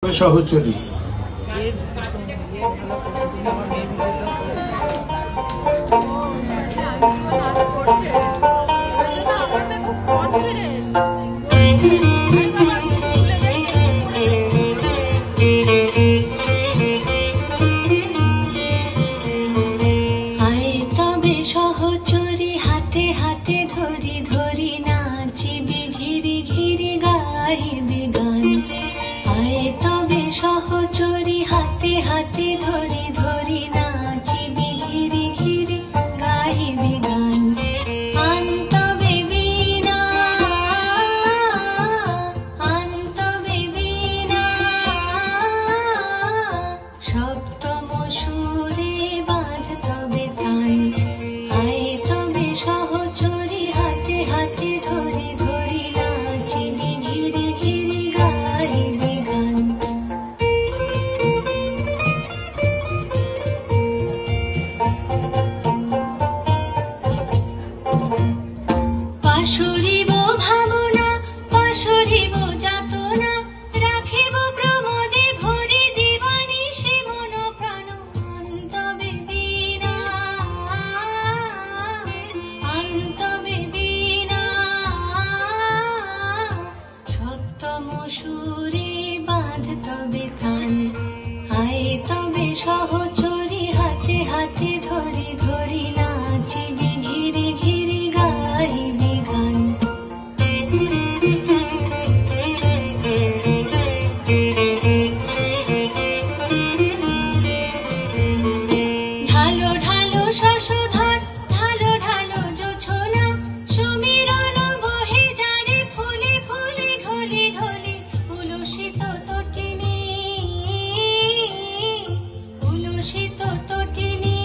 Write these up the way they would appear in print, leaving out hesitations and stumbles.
সহচরী সহচরী হাতে হাতে ধরি ধরি নাচিবি ঘিরি ঘিরি গাহিবি গান। আয় তবে সহচরী হাতে হাতে ধরি ধরি নাচিবি ঘিরি ঘিরি গাহিবি গান। আন তবে বীণা আন তবে বীণা সপ্তম সুরে বাঁধ তবে তান। সহচরী হাতে হাতে ধরি ধরি নাচিবি ঘিরি ঘিরি গাইবি গান। পাশরিব ভাবনা পাশরিব যাতনা রাখিব প্রমোদে ভরি দিবানিশি মন প্রাণ। তবে বীণা তবে বীণা সপ্তম সুরে বাঁধ তবে তান। আয় তবে সহচরী হাতে হাতে ধরি ধরি নাচিবি ঘিরি ঘিরি গাইবি গান। ঢালো ঢালো শশধর ঢালো ঢালো জোছনা সমীরণ বহে জানে ফুলে ফুলে ঢলে ঢলে। উলসিত তটিনী উলসিত তটিনী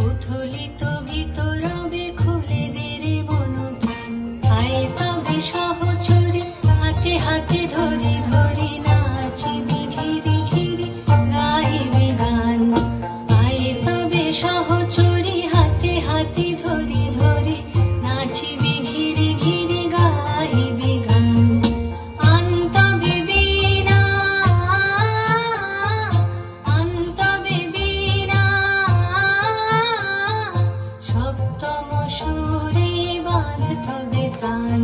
উথলিত গীত রবে খুলে দেরে মন প্রাণ। আয় তবে সহচরী হাতে হাতে ধরি ধরি নাচিবি ঘিরি ঘিরি গাইবি গান। আয় তবে সহচরী হাতে হাতে ধরি ধরি নাচিবি ঘিরি ঘিরি গাইবি গান। আন তবে বীণা আন তবে বীণা সপ্তম সুরে বাঁধ তবে তান।